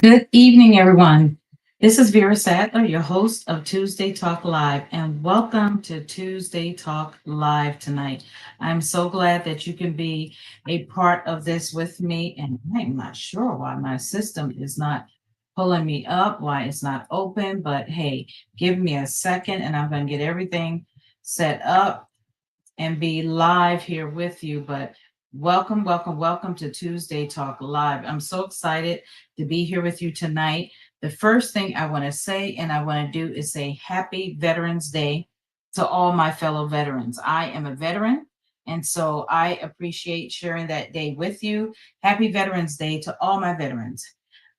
Good evening, everyone. This is Vera Sadler, your host of Tuesday Talk Live, and welcome to Tuesday Talk Live tonight. I'm so glad that you can be a part of this with me, and I'm not sure why my system is not pulling me up, why it's not open, but hey, give me a second and I'm going to get everything set up and be live here with you. But welcome to Tuesday Talk Live. I'm so excited to be here with you tonight. The first thing I want to say and I want to do is say Happy Veterans Day to all my fellow veterans. I am a veteran. And so I appreciate sharing that day with you. Happy Veterans Day to all my veterans.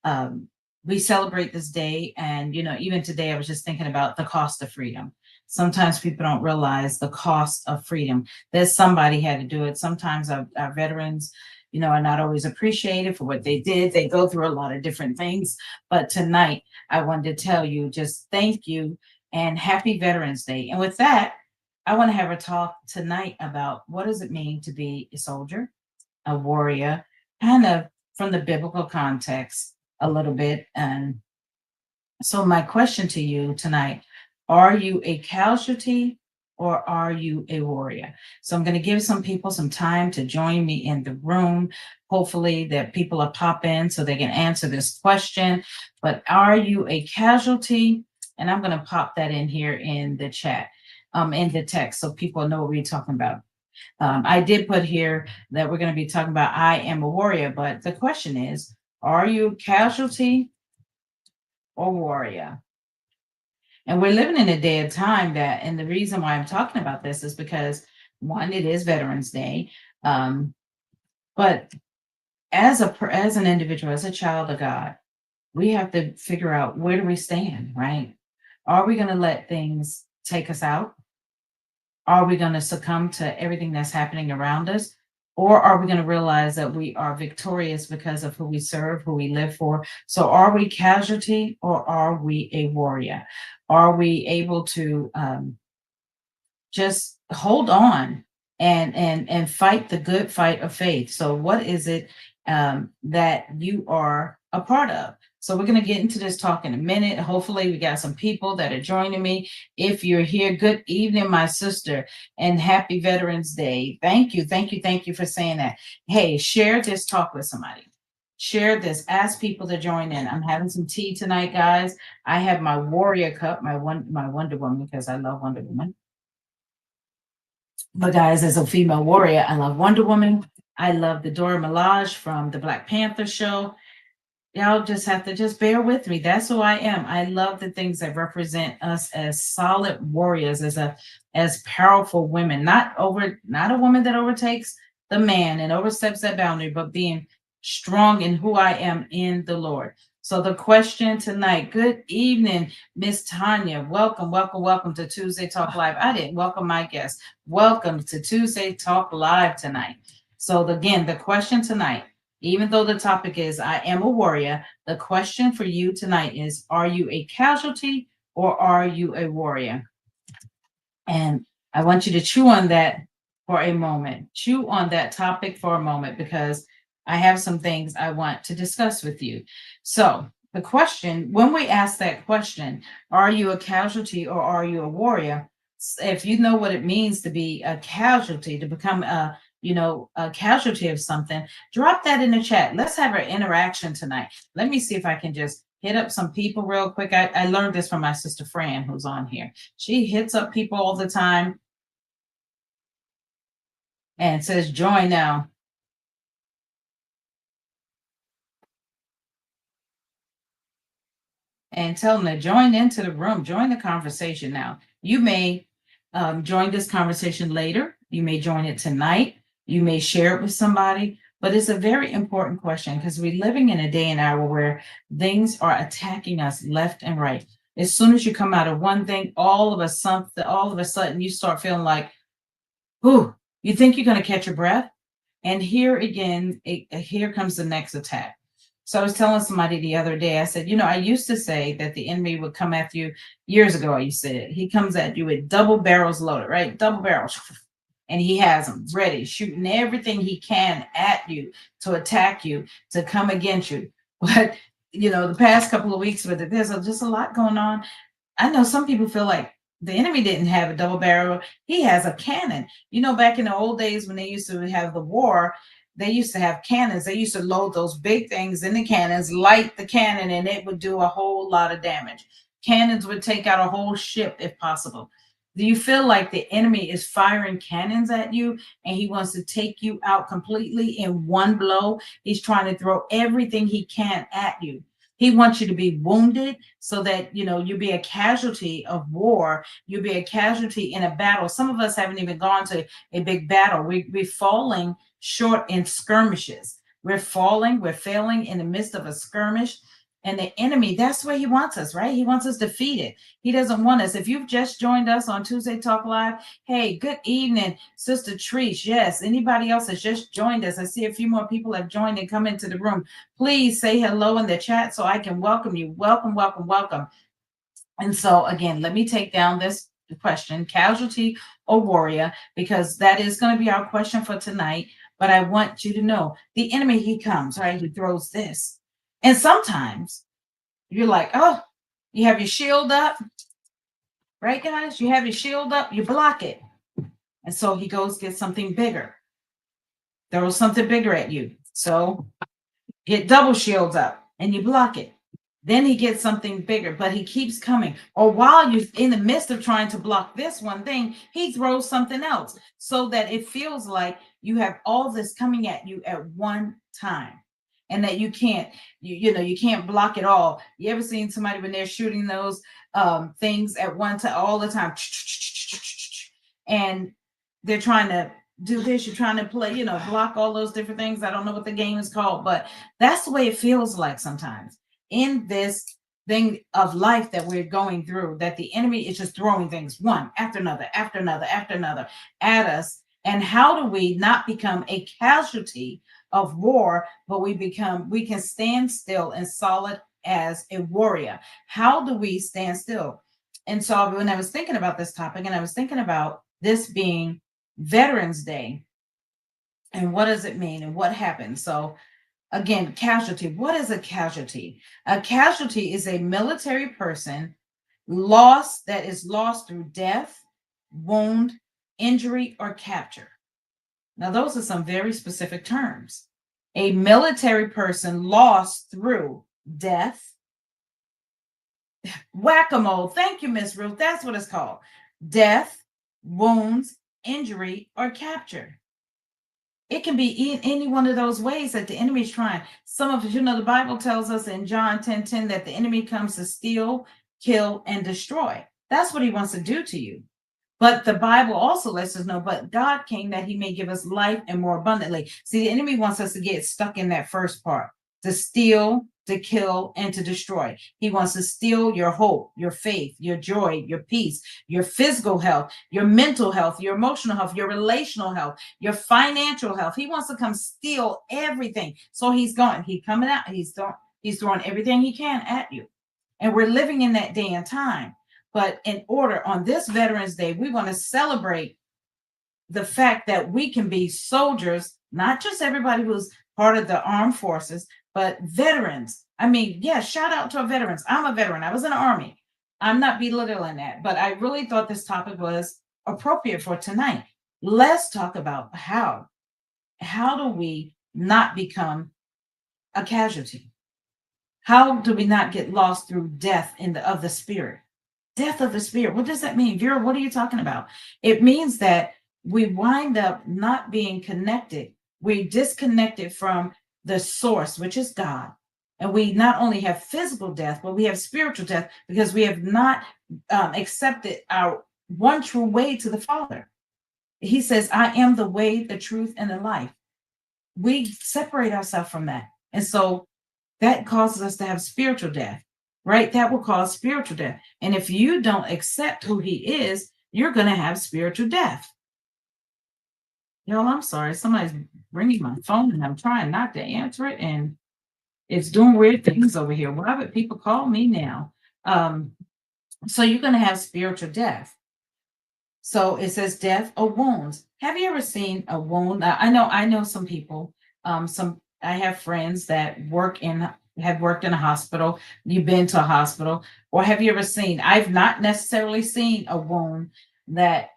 Um, we celebrate this day. And, even today, I was just thinking about the cost of freedom. Sometimes people don't realize the cost of freedom. There's somebody had to do it. Sometimes our veterans, are not always appreciated for what they did. They go through a lot of different things. But tonight, I wanted to tell you just thank you and happy Veterans Day. And with that, I want to have a talk tonight about what does it mean to be a soldier, a warrior, kind of from the biblical context a little bit. And so, my question to you tonight, are you a casualty or are you a warrior? So, I'm going to give some people some time to join me in the room. Hopefully, that people will pop in so they can answer this question. But are you a casualty? And I'm going to pop that in here in the chat, in the text, so people know what we're talking about. I did put here that we're going to be talking about I am a warrior, but the question is, are you casualty or warrior? And we're living in a day of time that, and the reason why I'm talking about this is because one, it is Veterans Day, but as an individual, as a child of God, we have to figure out where do we stand, right? Are we going to let things take us out? Are we going to succumb to everything that's happening around us? Or are we going to realize that we are victorious because of who we serve, who we live for? So are we casualty or are we a warrior? Are we able to just hold on and fight the good fight of faith? So what is it that you are a part of? So we're going to get into this talk in a minute. Hopefully we got some people that are joining me. If you're here, good evening, my sister, and happy Veterans Day. Thank you for saying that. Hey, share this talk with somebody. Share this, ask people to join in. I'm having some tea tonight, guys. I have my warrior cup, my Wonder Woman, because I love Wonder Woman. But guys, as a female warrior, I love Wonder Woman. I love the Dora Milaje from the Black Panther show. Y'all just have to just bear with me. That's who I am. I love the things that represent us as solid warriors, as powerful women. Not a woman that overtakes the man and oversteps that boundary, but being strong in who I am in the Lord. So the question tonight, good evening, Miss Tanya. Welcome to Tuesday Talk Live. I didn't welcome my guest. Welcome to Tuesday Talk Live tonight. So again, the question tonight, even though the topic is I am a warrior, the question for you tonight is, are you a casualty or are you a warrior? And I want you to chew on that for a moment. Chew on that topic for a moment because I have some things I want to discuss with you. So the question, when we ask that question, are you a casualty or are you a warrior? If you know what it means to be a casualty, to become a casualty of something, drop that in the chat. Let's have an interaction tonight. Let me see if I can just hit up some people real quick. I learned this from my sister Fran, who's on here. She hits up people all the time and says, join now. And tell them to join into the room, join the conversation now. You may join this conversation later. You may join it tonight. You may share it with somebody. But it's a very important question because we're living in a day and hour where things are attacking us left and right. As soon as you come out of one thing, all of a sudden you start feeling like, whew, you think you're going to catch your breath. And here again, here comes the next attack. So I was telling somebody the other day, I said, I used to say that the enemy would come at you years ago. I used to say it. He comes at you with double barrels loaded, right? Double barrels. And he has them ready, shooting everything he can at you to attack you, to come against you. But the past couple of weeks with it, there's just a lot going on. I know some people feel like the enemy didn't have a double barrel. He has a cannon. Back in the old days when they used to have the war, they used to have cannons. They used to load those big things in the cannons, light the cannon, and it would do a whole lot of damage. Cannons would take out a whole ship if possible. Do you feel like the enemy is firing cannons at you and he wants to take you out completely in one blow? He's trying to throw everything he can at you. He wants you to be wounded so that you'll be a casualty of war. You'll be a casualty in a battle. Some of us haven't even gone to a big battle. We're falling short in skirmishes. We're failing in the midst of a skirmish. And the enemy, that's where he wants us, right? He wants us defeated. He doesn't want us. If you've just joined us on Tuesday Talk Live, hey, good evening, Sister Trish. Yes, anybody else has just joined us. I see a few more people have joined and come into the room. Please say hello in the chat so I can welcome you. Welcome, welcome, welcome. And so again, let me take down this question, casualty or warrior, because that is going to be our question for tonight. But I want you to know the enemy, he comes, right? He throws this. And sometimes you're like, oh, you have your shield up, right, guys? You have your shield up, you block it. And so he goes get something bigger, throws something bigger at you. So get double shields up and you block it. Then he gets something bigger, but he keeps coming. Or while you're in the midst of trying to block this one thing, he throws something else so that it feels like you have all this coming at you at one time. And that you can't, you can't block it all. You ever seen somebody when they're shooting those things at one time, all the time, and they're trying to do this, you're trying to play, block all those different things. I don't know what the game is called, but that's the way it feels like sometimes in this thing of life that we're going through, that the enemy is just throwing things one after another, after another, after another at us. And how do we not become a casualty of war, but we can stand still and solid as a warrior? How do we stand still? And so when I was thinking about this topic, and I was thinking about this being Veterans Day, and what does it mean and what happens? So again, casualty. What is a casualty? A casualty is a military person that is lost through death, wound, injury, or capture. Now, those are some very specific terms. A military person lost through death, whack-a-mole. Thank you, Miss Ruth. That's what it's called. Death, wounds, injury, or capture. It can be in any one of those ways that the enemy's trying. Some of the Bible tells us in John 10:10 that the enemy comes to steal, kill, and destroy. That's what he wants to do to you. But the Bible also lets us know, but God came that he may give us life and more abundantly. See, the enemy wants us to get stuck in that first part, to steal, to kill, and to destroy. He wants to steal your hope, your faith, your joy, your peace, your physical health, your mental health, your emotional health, your relational health, your financial health. He wants to come steal everything. So he's coming out, he's throwing everything he can at you. And we're living in that day and time. But in order, on this Veterans Day, we want to celebrate the fact that we can be soldiers, not just everybody who's part of the armed forces, but veterans. I mean, yeah, shout out to our veterans. I'm a veteran. I was in the Army. I'm not belittling that, but I really thought this topic was appropriate for tonight. Let's talk about how do we not become a casualty? How do we not get lost through death of the spirit? Death of the spirit. What does that mean? Vera, what are you talking about? It means that we wind up not being connected. We disconnected from the source, which is God. And we not only have physical death, but we have spiritual death because we have not accepted our one true way to the Father. He says, I am the way, the truth, and the life. We separate ourselves from that. And so that causes us to have spiritual death. Right? That will cause spiritual death. And if you don't accept who he is, you're going to have spiritual death. Y'all, I'm sorry. Somebody's ringing my phone and I'm trying not to answer it. And it's doing weird things over here. Why would people call me now? So you're going to have spiritual death. So it says death or wounds. Have you ever seen a wound? I know some people, I have friends that work in have worked in a hospital, you've been to a hospital, or have you ever seen? I've not necessarily seen a wound that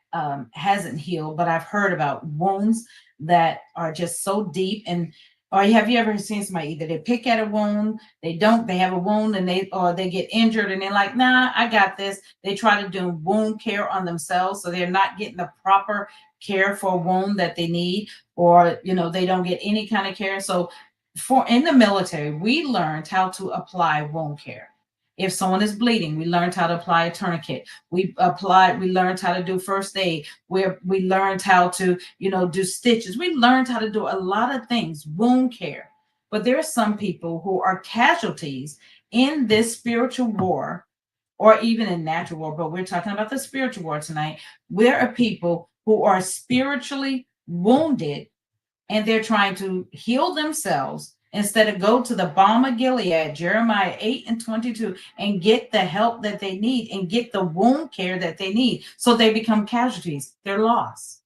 hasn't healed, but I've heard about wounds that are just so deep. And or have you ever seen somebody either they pick at a wound, they have a wound, and they get injured and they're like, nah, I got this. They try to do wound care on themselves, so they're not getting the proper care for a wound that they need, or they don't get any kind of care. So for in the military, we learned how to apply wound care. If someone is bleeding, we learned how to apply a tourniquet. We learned how to do first aid. We learned how to, do stitches. We learned how to do a lot of things, wound care. But there are some people who are casualties in this spiritual war, or even in natural war, but we're talking about the spiritual war tonight. There are people who are spiritually wounded, and they're trying to heal themselves instead of go to the balm of Gilead, Jeremiah 8:22, and get the help that they need and get the wound care that they need. So they become casualties. They're lost.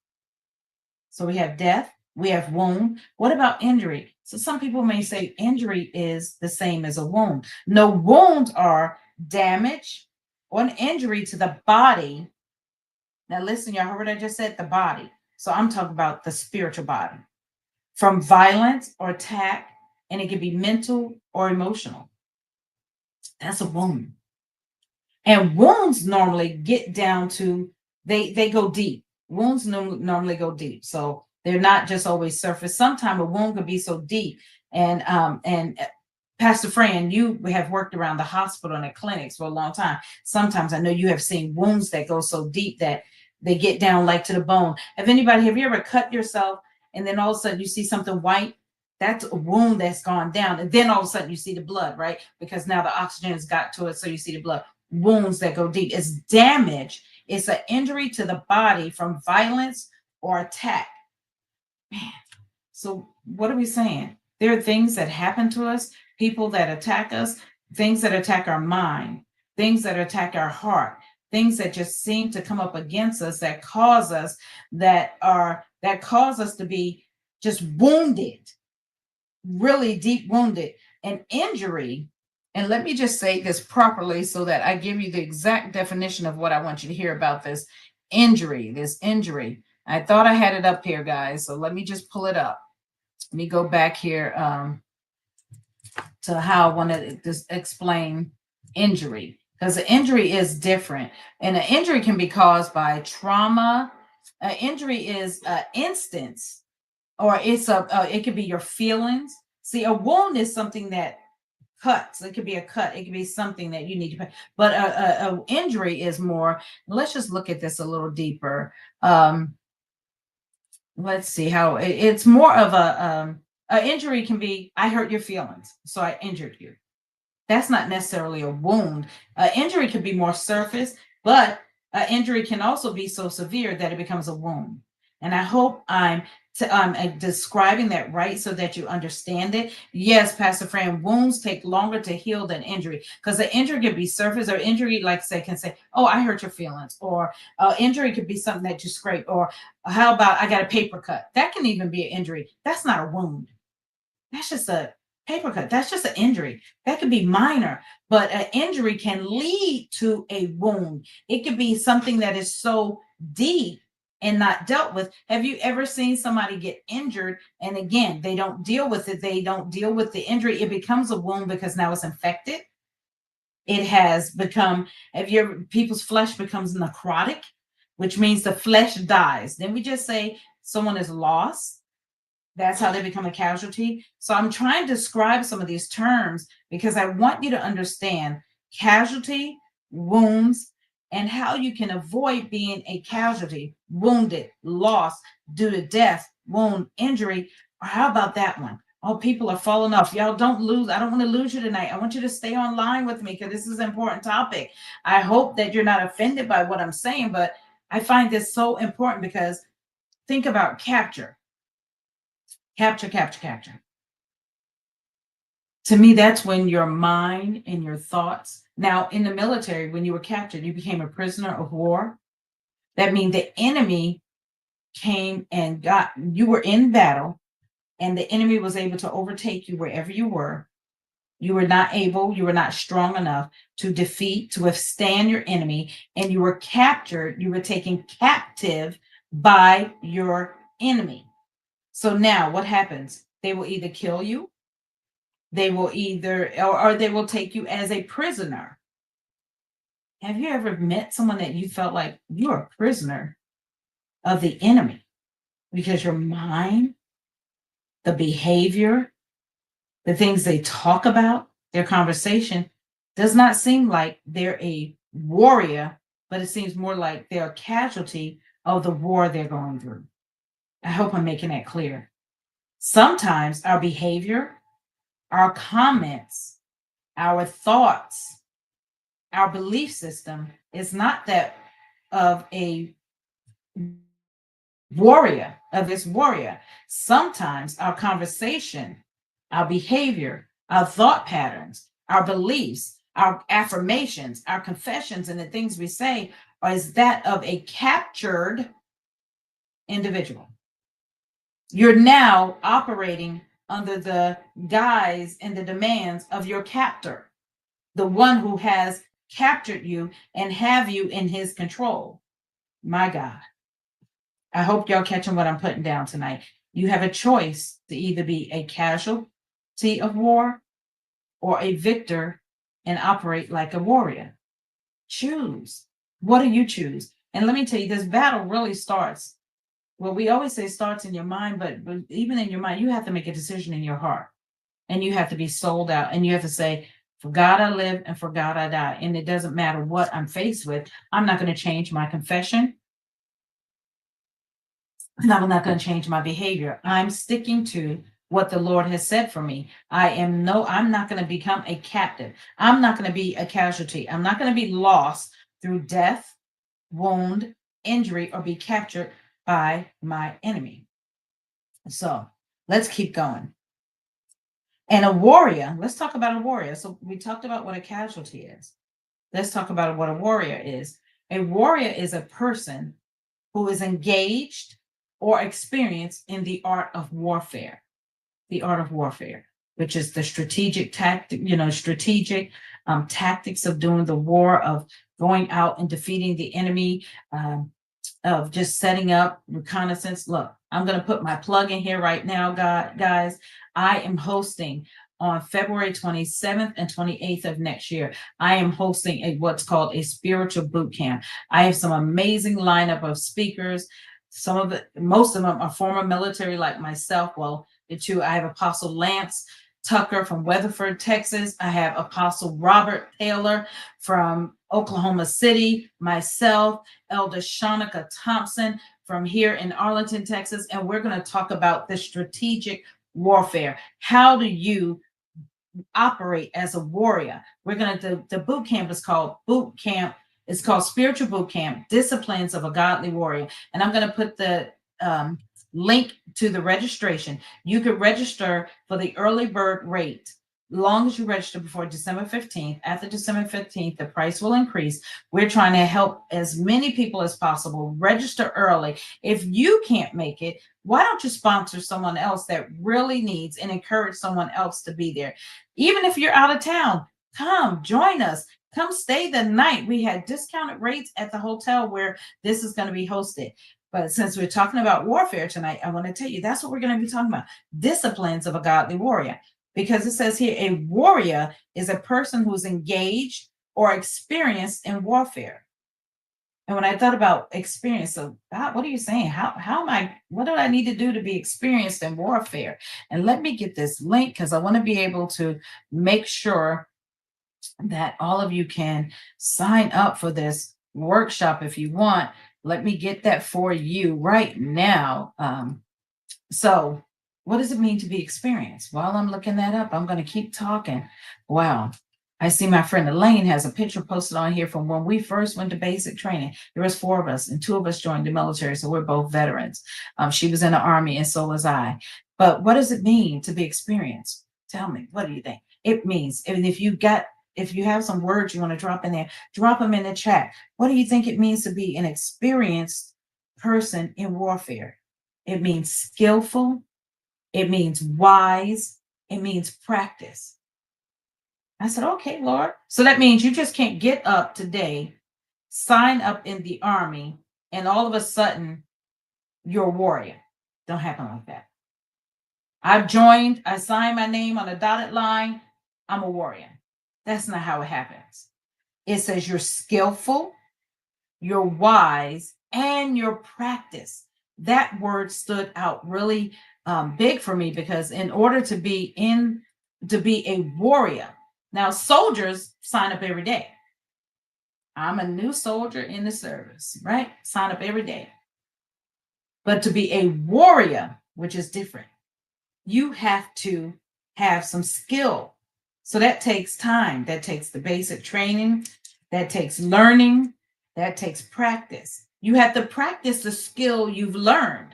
So we have death, we have wound. What about injury? So some people may say injury is the same as a wound. No, wounds are damage or an injury to the body. Now listen, y'all heard what I just said, the body. So I'm talking about the spiritual body from violence or attack, and it can be mental or emotional. That's a wound. And wounds normally get down to they go deep. Wounds normally go deep, so they're not just always surface. Sometimes a wound could be so deep, and Pastor Fran, you have worked around the hospital and the clinics for a long time. Sometimes I know you have seen wounds that go so deep that they get down like to the bone. Have you ever cut yourself and then all of a sudden you see something white? That's a wound that's gone down. And then all of a sudden you see the blood, right? Because now the oxygen has got to it. So you see the blood. Wounds that go deep. It's damage. It's an injury to the body from violence or attack. Man. So what are we saying? There are things that happen to us, people that attack us, things that attack our mind, things that attack our heart, things that just seem to come up against us that cause us to be just wounded, really deep wounded. An injury, and let me just say this properly so that I give you the exact definition of what I want you to hear about this injury. I thought I had it up here, guys, so let me just pull it up. Let me go back here to how I want to just explain injury, because the injury is different, and an injury can be caused by trauma. An injury is an instance, or it could be your feelings. See, a wound is something that cuts. It could be a cut. It could be something that you need to pay. But a injury is more. Let's just look at this a little deeper. Let's see how it's more of a injury can be. I hurt your feelings, so I injured you. That's not necessarily a wound. Injury can be more surface, but injury can also be so severe that it becomes a wound. And I hope I'm describing that right so that you understand it. Yes, Pastor Fran, wounds take longer to heal than injury, because the injury could be surface, or injury, like say, can say, oh, I hurt your feelings, or injury could be something that you scrape, or how about I got a paper cut? That can even be an injury. That's not a wound. That's just a paper cut. That's just an injury. That could be minor, but an injury can lead to a wound. It could be something that is so deep and not dealt with. Have you ever seen somebody get injured and again, they don't deal with it? They don't deal with the injury. It becomes a wound because now it's infected. It has become, people's flesh becomes necrotic, which means the flesh dies. Then we just say someone is lost. That's how they become a casualty. So I'm trying to describe some of these terms because I want you to understand casualty, wounds, and how you can avoid being a casualty, wounded, lost due to death, wound, injury. Or how about that one? Oh, people are falling off. Y'all don't lose. I don't want to lose you tonight. I want you to stay online with me because this is an important topic. I hope that you're not offended by what I'm saying, but I find this so important because think about capture. Capture. To me, that's when your mind and your thoughts. Now, in the military, when you were captured, you became a prisoner of war. That means the enemy came and you were in battle, and the enemy was able to overtake you wherever you were. You were not able, you were not strong enough to defeat, to withstand your enemy, and you were captured, you were taken captive by your enemy. So now what happens? They will either kill you, they will either, or they will take you as a prisoner. Have you ever met someone that you felt like you're a prisoner of the enemy because your mind, the behavior, the things they talk about, their conversation does not seem like they're a warrior, but it seems more like they're a casualty of the war they're going through. I hope I'm making that clear. Sometimes our behavior, our comments, our thoughts, our belief system is not that of a warrior, of this warrior. Sometimes our conversation, our behavior, our thought patterns, our beliefs, our affirmations, our confessions, and the things we say is that of a captured individual. You're now operating under the guise and the demands of your captor, the one who has captured you and have you in his control. My God. I hope y'all catching what I'm putting down tonight. You have a choice to either be a casualty of war or a victor and operate like a warrior. Choose. What do you choose? And let me tell you, this battle really starts. Well, we always say starts in your mind, but even in your mind, you have to make a decision in your heart. And you have to be sold out. And you have to say, for God I live and for God I die. And it doesn't matter what I'm faced with. I'm not going to change my confession. And I'm not going to change my behavior. I'm sticking to what the Lord has said for me. I'm not going to become a captive. I'm not going to be a casualty. I'm not going to be lost through death, wound, injury, or be captured by my enemy. So let's keep going. And a warrior, let's talk about a warrior. So we talked about what a casualty is. Let's talk about what a warrior is. A warrior is a person who is engaged or experienced in the art of warfare. The art of warfare, which is the strategic tactics of doing the war, of going out and defeating the enemy, of just setting up reconnaissance. Look, I'm going to put my plug in here right now, guys. I am hosting on February 27th and 28th of next year. I am hosting what's called a spiritual boot camp. I have some amazing lineup of speakers. Most of them are former military like myself. Well, I have Apostle Lance Tucker from Weatherford, Texas. I have Apostle Robert Taylor from Oklahoma City, myself, Elder Shanika Thompson from here in Arlington, Texas. And we're going to talk about the strategic warfare. How do you operate as a warrior? The boot camp is called Boot Camp. It's called Spiritual Boot Camp, Disciplines of a Godly Warrior. And I'm going to put the link to the registration. You could register for the early bird rate. Long as you register before December 15th. After December 15th, the price will increase. We're trying to help as many people as possible. Register early. If you can't make it, why don't you sponsor someone else that really needs and encourage someone else to be there? Even if you're out of town, come join us. Come stay the night. We had discounted rates at the hotel where this is going to be hosted. But since we're talking about warfare tonight, I want to tell you that's what we're going to be talking about. Disciplines of a godly warrior. Because it says here, a warrior is a person who's engaged or experienced in warfare. And when I thought about experience, so God, what are you saying? What do I need to do to be experienced in warfare? And let me get this link because I want to be able to make sure that all of you can sign up for this workshop if you want. Let me get that for you right now. So what does it mean to be experienced? While I'm looking that up, I'm going to keep talking. Wow. I see my friend Elaine has a picture posted on here from when we first went to basic training. There was 4 of us and 2 of us joined the military. So we're both veterans. She was in the Army and so was I. But what does it mean to be experienced? Tell me, what do you think? It means, and if you have some words you want to drop in there, drop them in the chat. What do you think it means to be an experienced person in warfare? It means skillful. It means wise. It means practice. I said, okay, Lord. So that means you just can't get up today, sign up in the army, and all of a sudden you're a warrior. Don't happen like that. I've joined, I signed my name on a dotted line. I'm a warrior. That's not how it happens. It says you're skillful, you're wise, and you're practiced. That word stood out really big for me because in order to be a warrior, now soldiers sign up every day. I'm a new soldier in the service, right? Sign up every day. But to be a warrior, which is different, you have to have some skill. So that takes time. That takes the basic training. That takes learning. That takes practice. You have to practice the skill you've learned.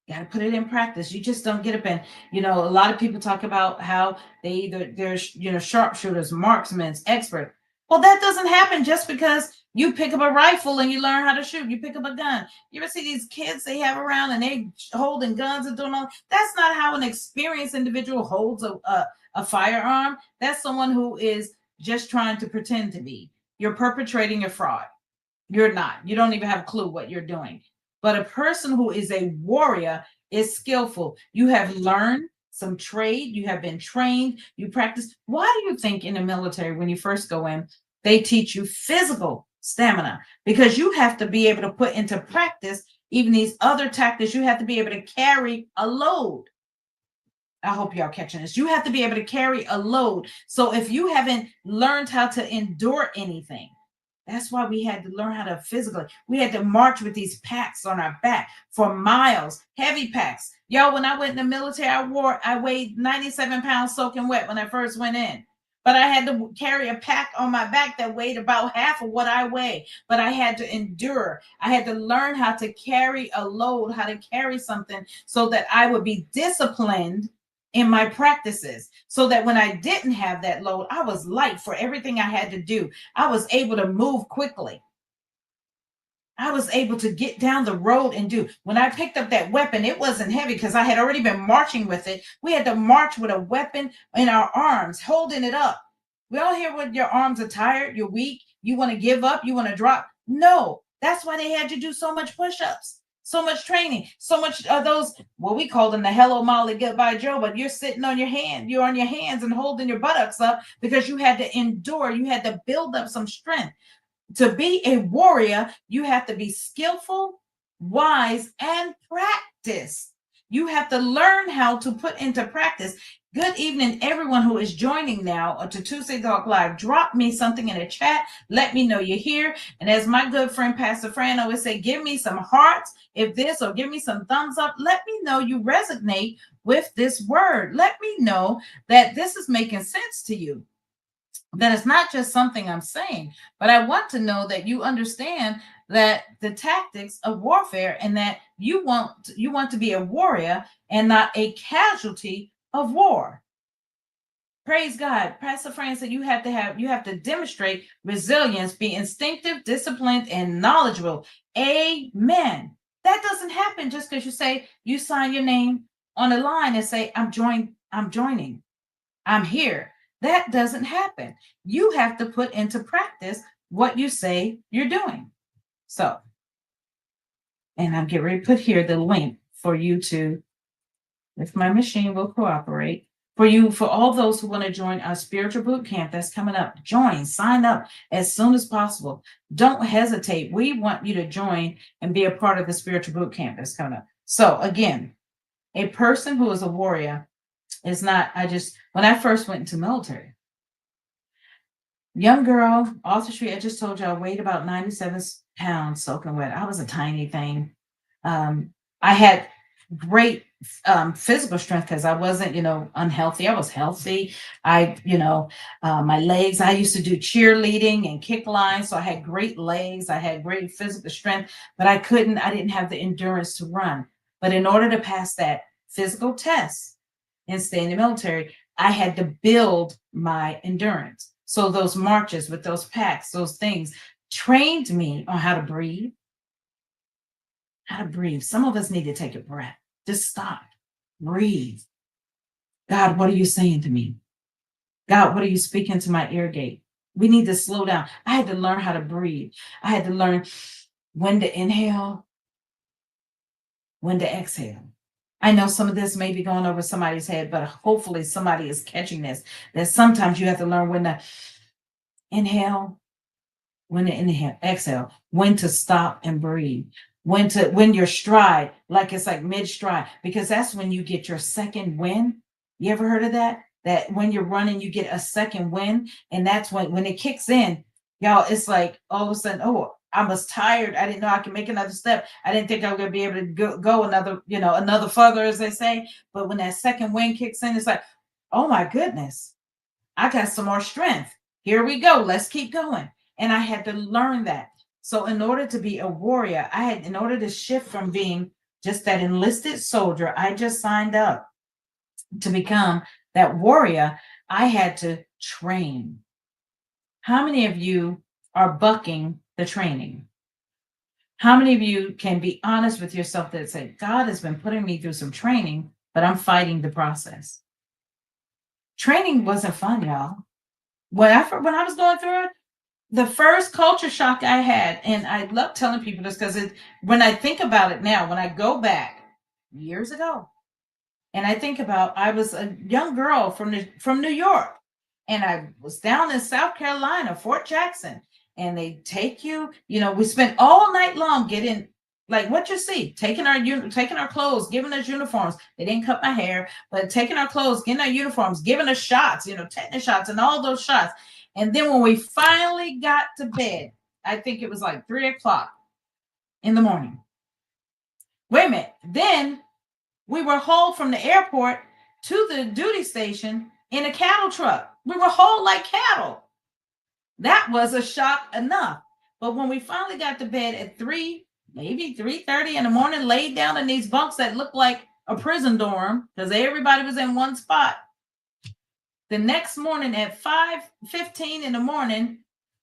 You got to put it in practice. You just don't get up and, a lot of people talk about how they're sharpshooters, marksmen, expert. Well, that doesn't happen just because you pick up a rifle and you learn how to shoot. You pick up a gun. You ever see these kids they have around and they holding guns and doing all? That's not how an experienced individual holds a firearm. That's someone who is just trying to pretend to be. You're perpetrating a fraud. You're not. You don't even have a clue what you're doing. But a person who is a warrior is skillful. You have learned some trade. You have been trained. You practice. Why do you think in the military, when you first go in, they teach you physical stamina? Because you have to be able to put into practice even these other tactics. You have to be able to carry a load. I hope y'all catching this. You have to be able to carry a load. So if you haven't learned how to endure anything, that's why we had to learn how to physically. We had to march with these packs on our back for miles, heavy packs. Yo, when I went in the military, I weighed 97 pounds soaking wet when I first went in. But I had to carry a pack on my back that weighed about half of what I weigh. But I had to endure. I had to learn how to carry a load, how to carry something so that I would be disciplined in my practices, so that when I didn't have that load, I was light for everything I had to do. I was able to move quickly. I was able to get down the road and do. When I picked up that weapon, it wasn't heavy because I had already been marching with it. We had to march with a weapon in our arms, holding it up. We all hear when your arms are tired, you're weak, you want to give up, you want to drop. No, that's why they had to do so much push-ups, so much training, so much of those, what we call them the Hello Molly Goodbye Joe, but you're sitting on your hand, you're on your hands and holding your buttocks up because you had to endure, you had to build up some strength. To be a warrior, you have to be skillful, wise, and practice. You have to learn how to put into practice. Good evening, everyone who is joining now to Tuesday Talk Live. Drop me something in the chat. Let me know you're here. And as my good friend Pastor Fran always say, give me some hearts if this, or give me some thumbs up. Let me know you resonate with this word. Let me know that this is making sense to you. That it's not just something I'm saying, but I want to know that you understand that the tactics of warfare, and that you want to be a warrior and not a casualty of war. Praise God. Pastor Fran said you have to demonstrate resilience, be instinctive, disciplined, and knowledgeable. Amen. That doesn't happen just because you sign your name on a line and say, I'm joining, I'm here. That doesn't happen. You have to put into practice what you say you're doing. So, and I'm getting ready to put here the link for you to, if my machine will cooperate, for all those who want to join our spiritual boot camp that's coming up. Sign up as soon as possible. Don't hesitate. We want you to join and be a part of the spiritual boot camp that's coming up. So again, a person who is a warrior is not, when I first went into military, young girl, Arthur Street, I just told you I weighed about 97 pounds soaking wet. I was a tiny thing. I had great physical strength because I wasn't, unhealthy. I was healthy. My legs, I used to do cheerleading and kick lines. So I had great legs. I had great physical strength, but I didn't have the endurance to run. But in order to pass that physical test and stay in the military, I had to build my endurance. So those marches with those packs, those things trained me on how to breathe. Some of us need to take a breath. Just stop, breathe. God, what are you saying to me? God, what are you speaking to my ear gate? We need to slow down. I had to learn how to breathe. I had to learn when to inhale, when to exhale. I know some of this may be going over somebody's head, but hopefully somebody is catching this. That sometimes you have to learn when to inhale, when to inhale, exhale, when to stop and breathe, when you're stride, like it's like mid stride, because that's when you get your second wind. You ever heard of that? That when you're running, you get a second wind, and that's when it kicks in, y'all. It's like all of a sudden, oh, I was tired. I didn't know I could make another step. I didn't think I was gonna be able to go another, another further, as they say. But when that second wind kicks in, it's like, oh my goodness, I got some more strength. Here we go. Let's keep going. And I had to learn that. So, in order to be a warrior, in order to shift from being just that enlisted soldier, I just signed up to become that warrior. I had to train. How many of you are bucking the training? How many of you can be honest with yourself that say, God has been putting me through some training, but I'm fighting the process? Training wasn't fun, y'all. When I was going through it, the first culture shock I had, and I love telling people this because when I think about it now, when I go back years ago, and I think about, I was a young girl from New York, and I was down in South Carolina, Fort Jackson, and they take you. We spent all night long getting, like what you see, taking our clothes, giving us uniforms. They didn't cut my hair, but taking our clothes, getting our uniforms, giving us shots, tetanus shots, and all those shots. And then when we finally got to bed, I think it was like 3 o'clock in the morning. Wait a minute. Then we were hauled from the airport to the duty station in a cattle truck. We were hauled like cattle. That was a shock enough. But when we finally got to bed at 3, maybe 3:30 in the morning, laid down in these bunks that looked like a prison dorm because everybody was in one spot. The next morning at 5:15 in the morning,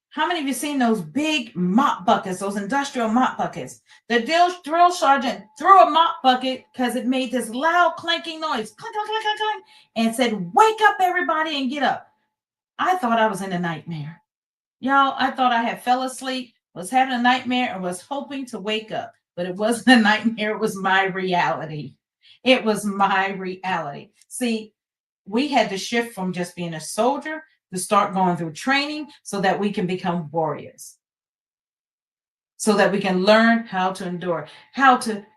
how many of you seen those big mop buckets, those industrial mop buckets? The drill sergeant threw a mop bucket because it made this loud clanking noise, clink, clink, clink, clink, clink, and said, "Wake up, everybody, and get up." I thought I was in a nightmare. Y'all, I thought I had fell asleep, was having a nightmare, and was hoping to wake up. But it wasn't a nightmare. It was my reality. It was my reality. See, we had to shift from just being a soldier to start going through training so that we can become warriors, so that we can learn how to endure,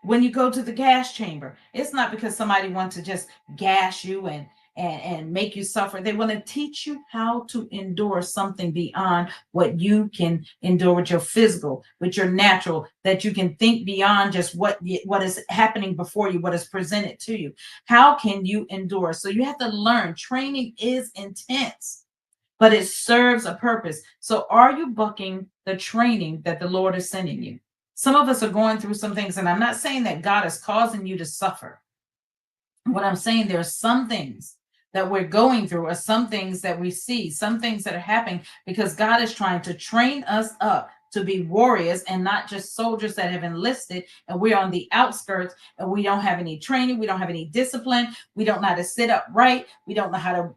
when you go to the gas chamber, it's not because somebody wants to just gas you and make you suffer. They want to teach you how to endure something beyond what you can endure with your physical, with your natural, that you can think beyond just what is happening before you, what is presented to you. How can you endure? So you have to learn. Training is intense, but it serves a purpose. So are you bucking the training that the Lord is sending you? Some of us are going through some things, and I'm not saying that God is causing you to suffer. What I'm saying, there are some things that we're going through, or some things that we see, some things that are happening because God is trying to train us up to be warriors and not just soldiers that have enlisted and we're on the outskirts and we don't have any training, we don't have any discipline, we don't know how to sit upright, we don't know how to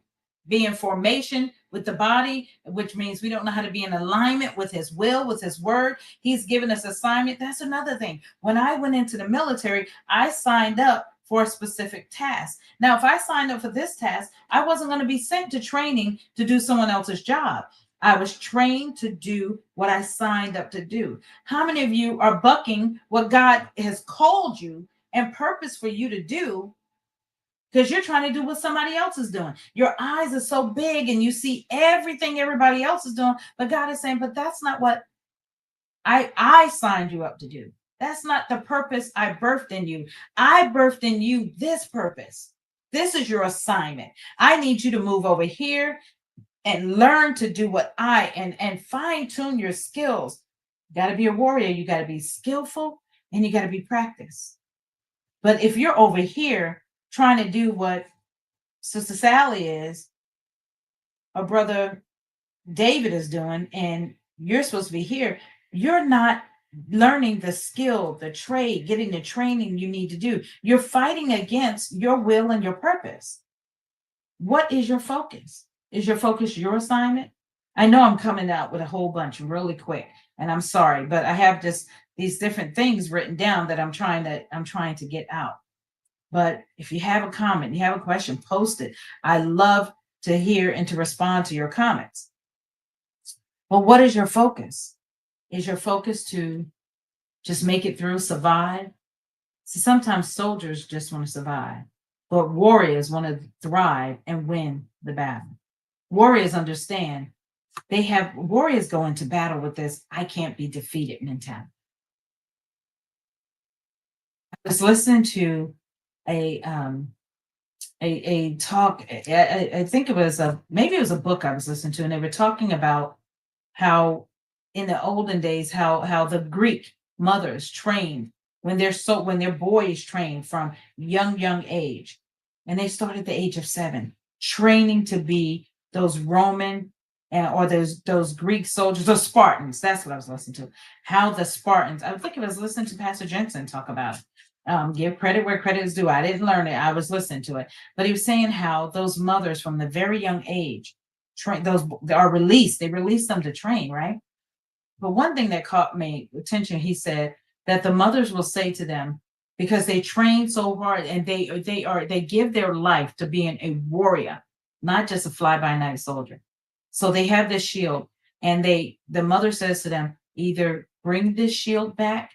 be in formation with the body, which means we don't know how to be in alignment with his will, with his word. He's given us assignment. That's another thing. When I went into the military, I signed up for a specific task. Now, if I signed up for this task, I wasn't going to be sent to training to do someone else's job. I was trained to do what I signed up to do. How many of you are bucking what God has called you and purpose for you to do because you're trying to do what somebody else is doing? Your eyes are so big and you see everything everybody else is doing, but God is saying, but that's not what I signed you up to do. That's not the purpose I birthed in you. I birthed in you this purpose. This is your assignment. I need you to move over here and learn to do what and fine tune your skills. You got to be a warrior. You got to be skillful and you got to be practiced. But if you're over here trying to do what Sister Sally is, or Brother David is doing, and you're supposed to be here, you're not learning the skill, the trade, getting the training you need to do. You're fighting against your will and your purpose. What is your focus? Is your focus your assignment? I know I'm coming out with a whole bunch really quick, and I'm sorry, but I have just these different things written down that I'm trying to get out. But if you have a comment, you have a question, post it. I love to hear and to respond to your comments. But what is your focus? Is your focus to just make it through, survive? See, sometimes soldiers just want to survive, but warriors want to thrive and win the battle. Warriors understand. Warriors go into battle with this I can't be defeated mentality. I was listening to a talk. I think it was maybe it was a book I was listening to, and they were talking about how in the olden days how the Greek mothers trained when their boys trained from young age, and they started at the age of 7, training to be those Roman or those Greek soldiers, those Spartans. That's what I was listening to. How the Spartans. I think I was listening to Pastor Jensen talk about it. Give credit where credit is due. I didn't learn it. I was listening to it, but he was saying how those mothers from the very young age train those are released. They release them to train, right? But one thing that caught me attention, he said that the mothers will say to them, because they train so hard and they give their life to being a warrior, not just a fly by night soldier. So they have this shield, and the mother says to them, either bring this shield back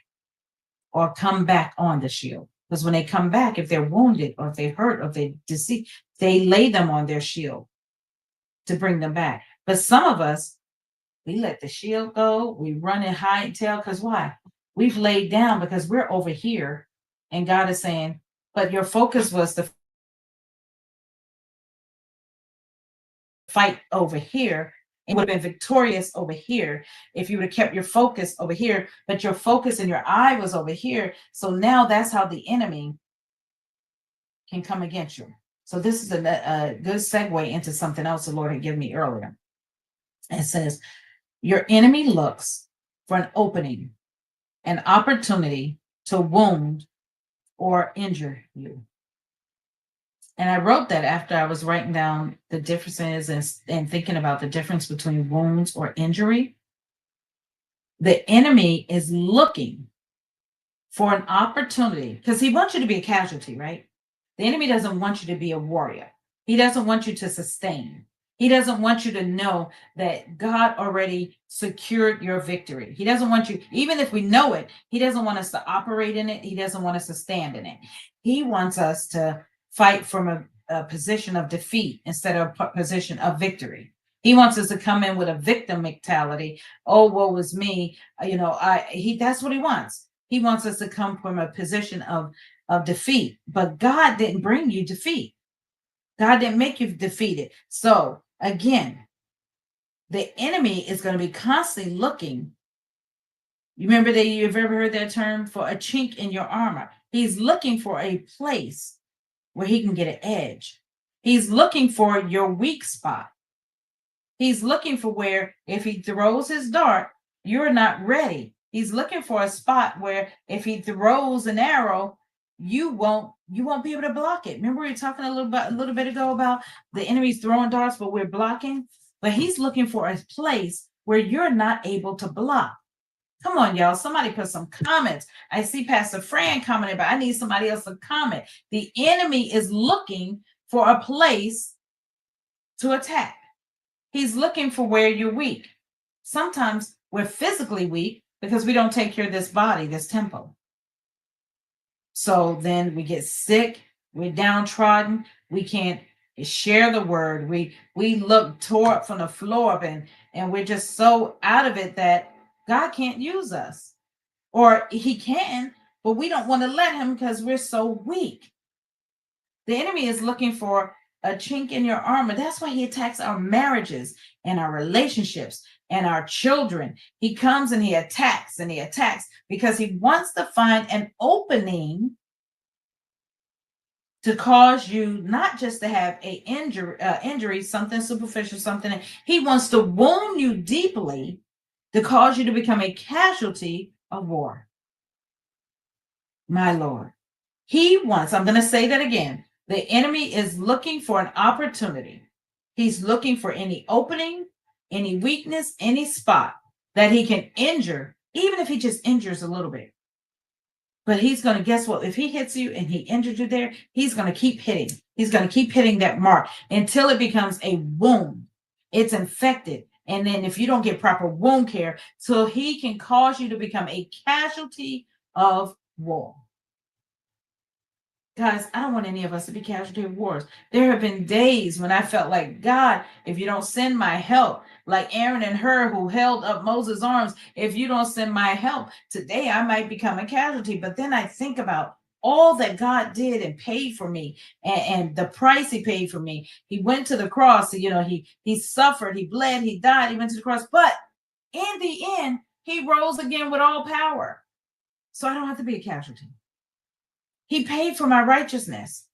or come back on the shield. Because when they come back, if they're wounded or if they hurt or if they deceased, they lay them on their shield to bring them back. But some of us, we let the shield go. We run and hide and tell. Because why? We've laid down because we're over here. And God is saying, but your focus was to fight over here and would have been victorious over here if you would have kept your focus over here. But your focus and your eye was over here. So now that's how the enemy can come against you. So this is a good segue into something else the Lord had given me earlier. It says, your enemy looks for an opening, an opportunity to wound or injure you. And I wrote that after I was writing down the differences and thinking about the difference between wounds or injury. The enemy is looking for an opportunity because he wants you to be a casualty, right? The enemy doesn't want you to be a warrior. He doesn't want you to sustain. He doesn't want you to know that God already secured your victory. He doesn't want you, even if we know it, he doesn't want us to operate in it. He doesn't want us to stand in it. He wants us to fight from a position of defeat instead of a position of victory. He wants us to come in with a victim mentality. Oh, woe is me. That's what he wants. He wants us to come from a position of defeat. But God didn't bring you defeat. God didn't make you defeated. So again, the enemy is going to be constantly looking. You remember that you've ever heard that term, for a chink in your armor. He's looking for a place where he can get an edge. He's looking for your weak spot. He's looking for where if he throws his dart, you're not ready. He's looking for a spot where if he throws an arrow, you won't be able to block it. Remember we were talking a little bit ago about the enemy's throwing darts, but we're blocking. But he's looking for a place where you're not able to block. Come on, y'all. Somebody put some comments. I see Pastor Fran commenting, but I need somebody else to comment. The enemy is looking for a place to attack. He's looking for where you're weak. Sometimes we're physically weak because we don't take care of this body, this temple. So then we get sick, we're downtrodden, we can't share the word. We look tore up from the floor up and we're just so out of it that God can't use us. Or he can, but we don't want to let him because we're so weak. The enemy is looking for a chink in your armor. That's why he attacks our marriages and our relationships and our children. He comes and he attacks because he wants to find an opening to cause you not just to have a injury, something superficial, something. He wants to wound you deeply to cause you to become a casualty of war. My Lord. He wants, I'm going to say that again. The enemy is looking for an opportunity. He's looking for any opening, any weakness, any spot that he can injure, even if he just injures a little bit. But he's going to, guess what? If he hits you and he injured you there, he's going to keep hitting. He's going to keep hitting that mark until it becomes a wound. It's infected. And then if you don't get proper wound care, so he can cause you to become a casualty of war. Guys, I don't want any of us to be casualty of wars. There have been days when I felt like, God, if you don't send my help, like Aaron and Hur who held up Moses' arms, if you don't send my help, today I might become a casualty. But then I think about all that God did and paid for me, and the price he paid for me. He went to the cross, he suffered, he bled, he died, he went to the cross. But in the end, he rose again with all power. So I don't have to be a casualty. He paid for my righteousness.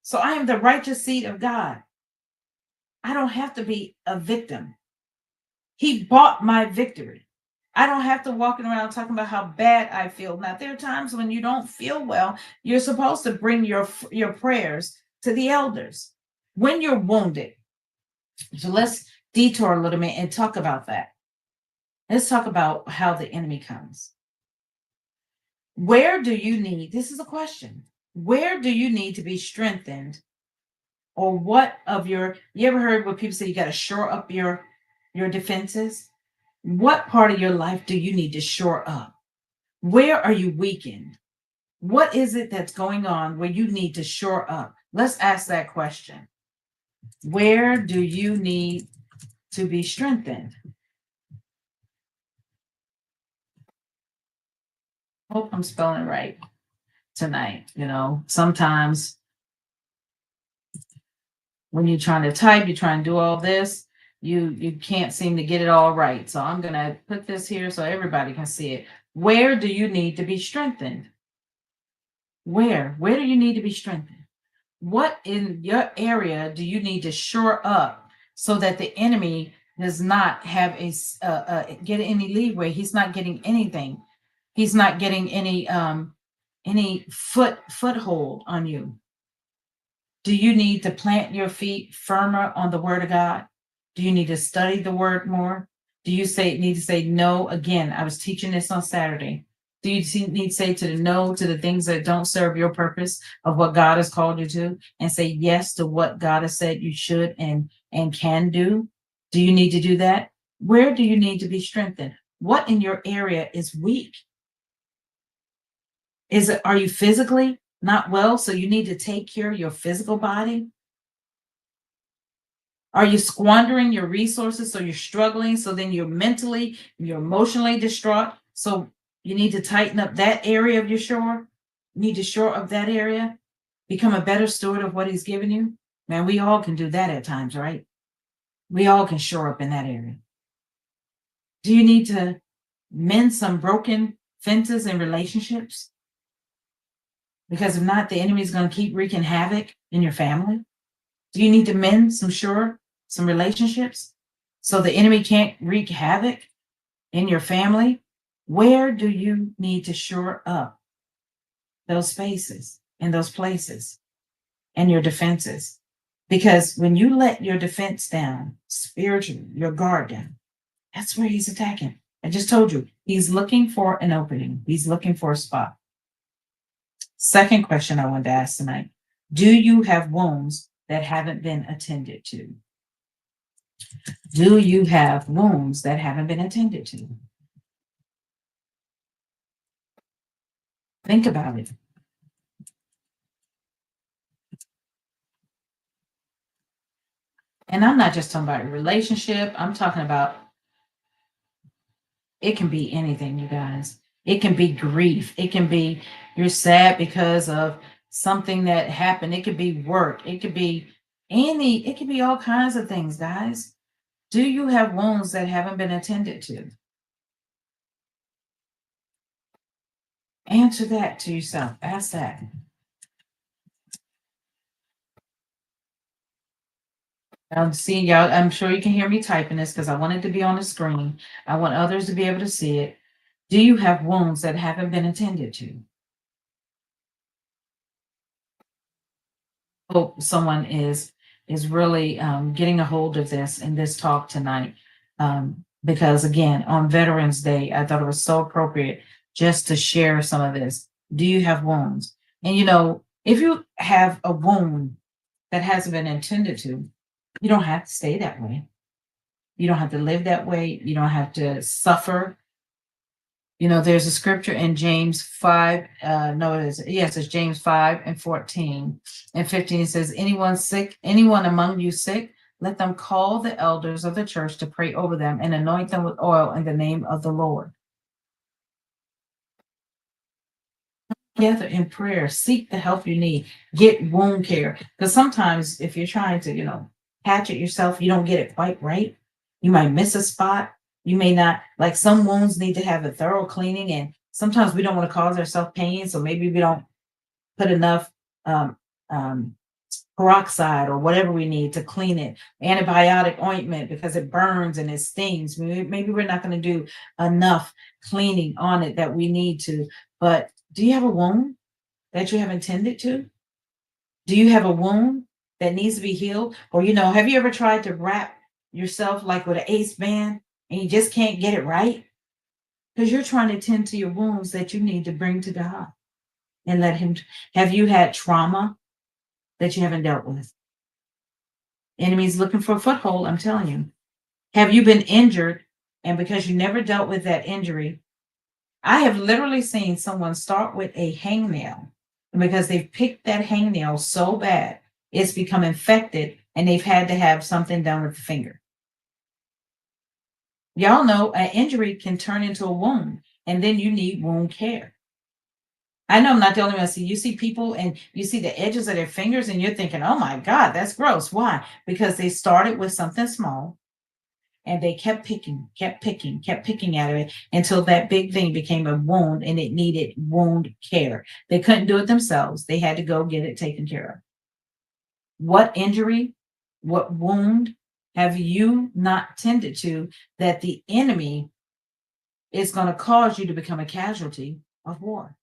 So I am the righteous seed of God. I don't have to be a victim. He bought my victory. I don't have to walk around talking about how bad I feel. Now, there are times when you don't feel well. You're supposed to bring your prayers to the elders when you're wounded. So let's detour a little bit and talk about that. Let's talk about how the enemy comes. Where do you need, this is a question, where do you need to be strengthened? Or what of you ever heard what people say, you got to shore up your defenses? What part of your life do you need to shore up? Where are you weakened? What is it that's going on where you need to shore up? Let's ask that question. Where do you need to be strengthened? Hope I'm spelling it right tonight. Sometimes when you're trying to type, you're trying to do all this, you can't seem to get it all right. So I'm going to put this here so everybody can see it. Where do you need to be strengthened? Where do you need to be strengthened? What in your area do you need to shore up so that the enemy does not have get any leeway? He's not getting anything. He's not getting any foothold on you. Do you need to plant your feet firmer on the word of God? Do you need to study the word more? Do you need to say no? Again, I was teaching this on Saturday. Do you need to say no to the things that don't serve your purpose of what God has called you to, and say yes to what God has said you should and can do? Do you need to do that? Where do you need to be strengthened? What in your area is weak? Are you physically not well, so you need to take care of your physical body? Are you squandering your resources, so you're struggling, so then you're emotionally distraught, so you need to tighten up that area of your shore? You need to shore up that area, become a better steward of what he's given you. Man, we all can do that at times, right? We all can shore up in that area. Do you need to mend some broken fences in relationships? Because if not, the enemy is going to keep wreaking havoc in your family. Do you need to mend some relationships so the enemy can't wreak havoc in your family? Where do you need to shore up those spaces and those places and your defenses? Because when you let your defense down spiritually, your guard down, that's where he's attacking. I just told you, he's looking for an opening. He's looking for a spot. Second question I wanted to ask tonight. Do you have wounds that haven't been attended to? Do you have wounds that haven't been attended to? Think about it. And I'm not just talking about a relationship. I'm talking about, it can be anything, you guys. It can be grief. It can be you're sad because of something that happened. It could be work. It could be all kinds of things, guys. Do you have wounds that haven't been attended to? Answer that to yourself. Ask that. See, y'all, I'm sure you can hear me typing this because I want it to be on the screen. I want others to be able to see it. Do you have wounds that haven't been attended to? Hope someone is is really getting a hold of this in this talk tonight. Because again, on Veterans Day, I thought it was so appropriate just to share some of this. Do you have wounds? And if you have a wound that hasn't been intended to, you don't have to stay that way. You don't have to live that way. You don't have to suffer. There's a scripture in James 5. No, it's James 5 and 14 and 15. It says, anyone sick, anyone among you sick, let them call the elders of the church to pray over them and anoint them with oil in the name of the Lord. Together in prayer, seek the help you need, get wound care. Because sometimes if you're trying to, patch it yourself, you don't get it quite right. You might miss a spot. You may not, like some wounds need to have a thorough cleaning, and sometimes we don't want to cause ourselves pain. So maybe we don't put enough um, um, peroxide or whatever we need to clean it, antibiotic ointment because it burns and it stings. Maybe we're not going to do enough cleaning on it that we need to. But do you have a wound that you have intended to? Do you have a wound that needs to be healed? Or, have you ever tried to wrap yourself like with an ace band and you just can't get it right? Because you're trying to tend to your wounds that you need to bring to God and let Him. Have you had trauma that you haven't dealt with? Enemies looking for a foothold, I'm telling you. Have you been injured and because you never dealt with that injury? I have literally seen someone start with a hangnail, and because they've picked that hangnail so bad, it's become infected and they've had to have something done with the finger. Y'all know an injury can turn into a wound, and then you need wound care. I know I'm not the only one. You see people and you see the edges of their fingers and you're thinking, oh my God, that's gross. Why? Because they started with something small and they kept picking at it until that big thing became a wound and it needed wound care. They couldn't do it themselves. They had to go get it taken care of. What injury, what wound have you not tended to that the enemy is going to cause you to become a casualty of war?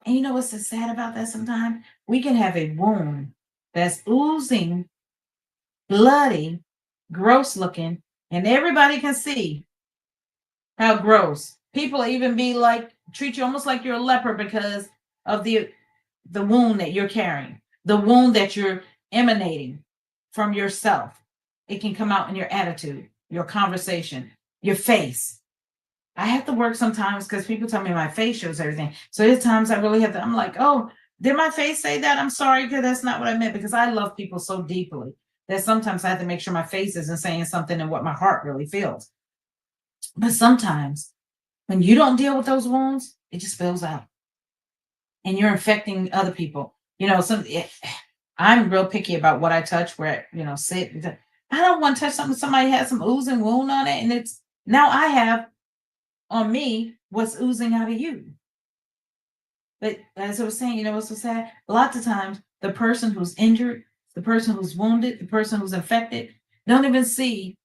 And you know what's so sad about that sometimes? We can have a wound that's oozing, bloody, gross looking, and everybody can see how gross. People even be like, treat you almost like you're a leper because of the wound that you're carrying, the wound that you're emanating from yourself. It can come out in your attitude, your conversation, your face. I have to work sometimes because people tell me my face shows everything. So there's times I really have to, I'm like, oh, did my face say that? I'm sorry, because that's not what I meant, because I love people so deeply that sometimes I have to make sure my face isn't saying something and what my heart really feels. But sometimes when you don't deal with those wounds, it just spills out and you're infecting other people. I'm real picky about what I touch, where, sit. I don't want to touch something, somebody has some oozing wound on it. And it's now I have on me what's oozing out of you. But as I was saying, what's so sad? Lots of times, the person who's injured, the person who's wounded, the person who's infected, don't even see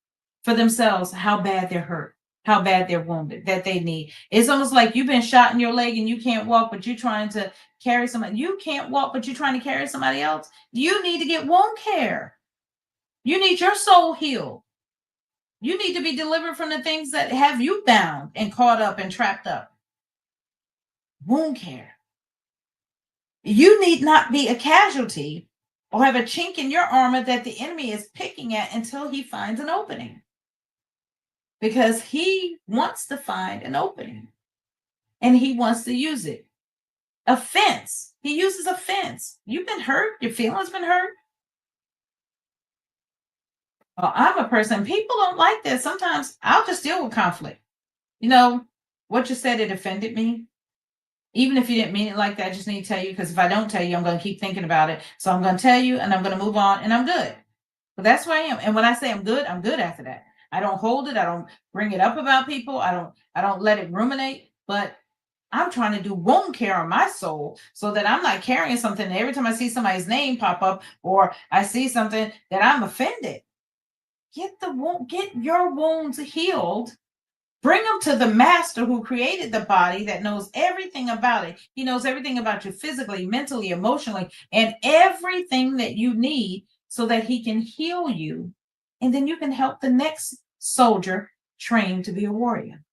for themselves how bad they're hurt, how bad they're wounded, that they need. It's almost like you've been shot in your leg and you can't walk, but you're trying to carry somebody. You can't walk, but you're trying to carry somebody else. You need to get wound care. You need your soul healed. You need to be delivered from the things that have you bound and caught up and trapped up. Wound care. You need not be a casualty or have a chink in your armor that the enemy is picking at until he finds an opening. Because he wants to find an opening and he wants to use it. Offense. He uses offense. You've been hurt. Your feelings been hurt. Well, I'm a person, people don't like that. Sometimes I'll just deal with conflict. What you said, it offended me. Even if you didn't mean it like that, I just need to tell you, because if I don't tell you, I'm going to keep thinking about it. So I'm going to tell you and I'm going to move on and I'm good. But that's where I am. And when I say I'm good after that. I don't hold it. I don't bring it up about people. I don't let it ruminate, but I'm trying to do wound care on my soul so that I'm not carrying something. Every time I see somebody's name pop up or I see something that I'm offended, get your wounds healed Bring them to the master who created the body, that knows everything about it. He knows everything about you physically, mentally, emotionally, and everything that you need so that he can heal you. And then you can help the next soldier train to be a warrior.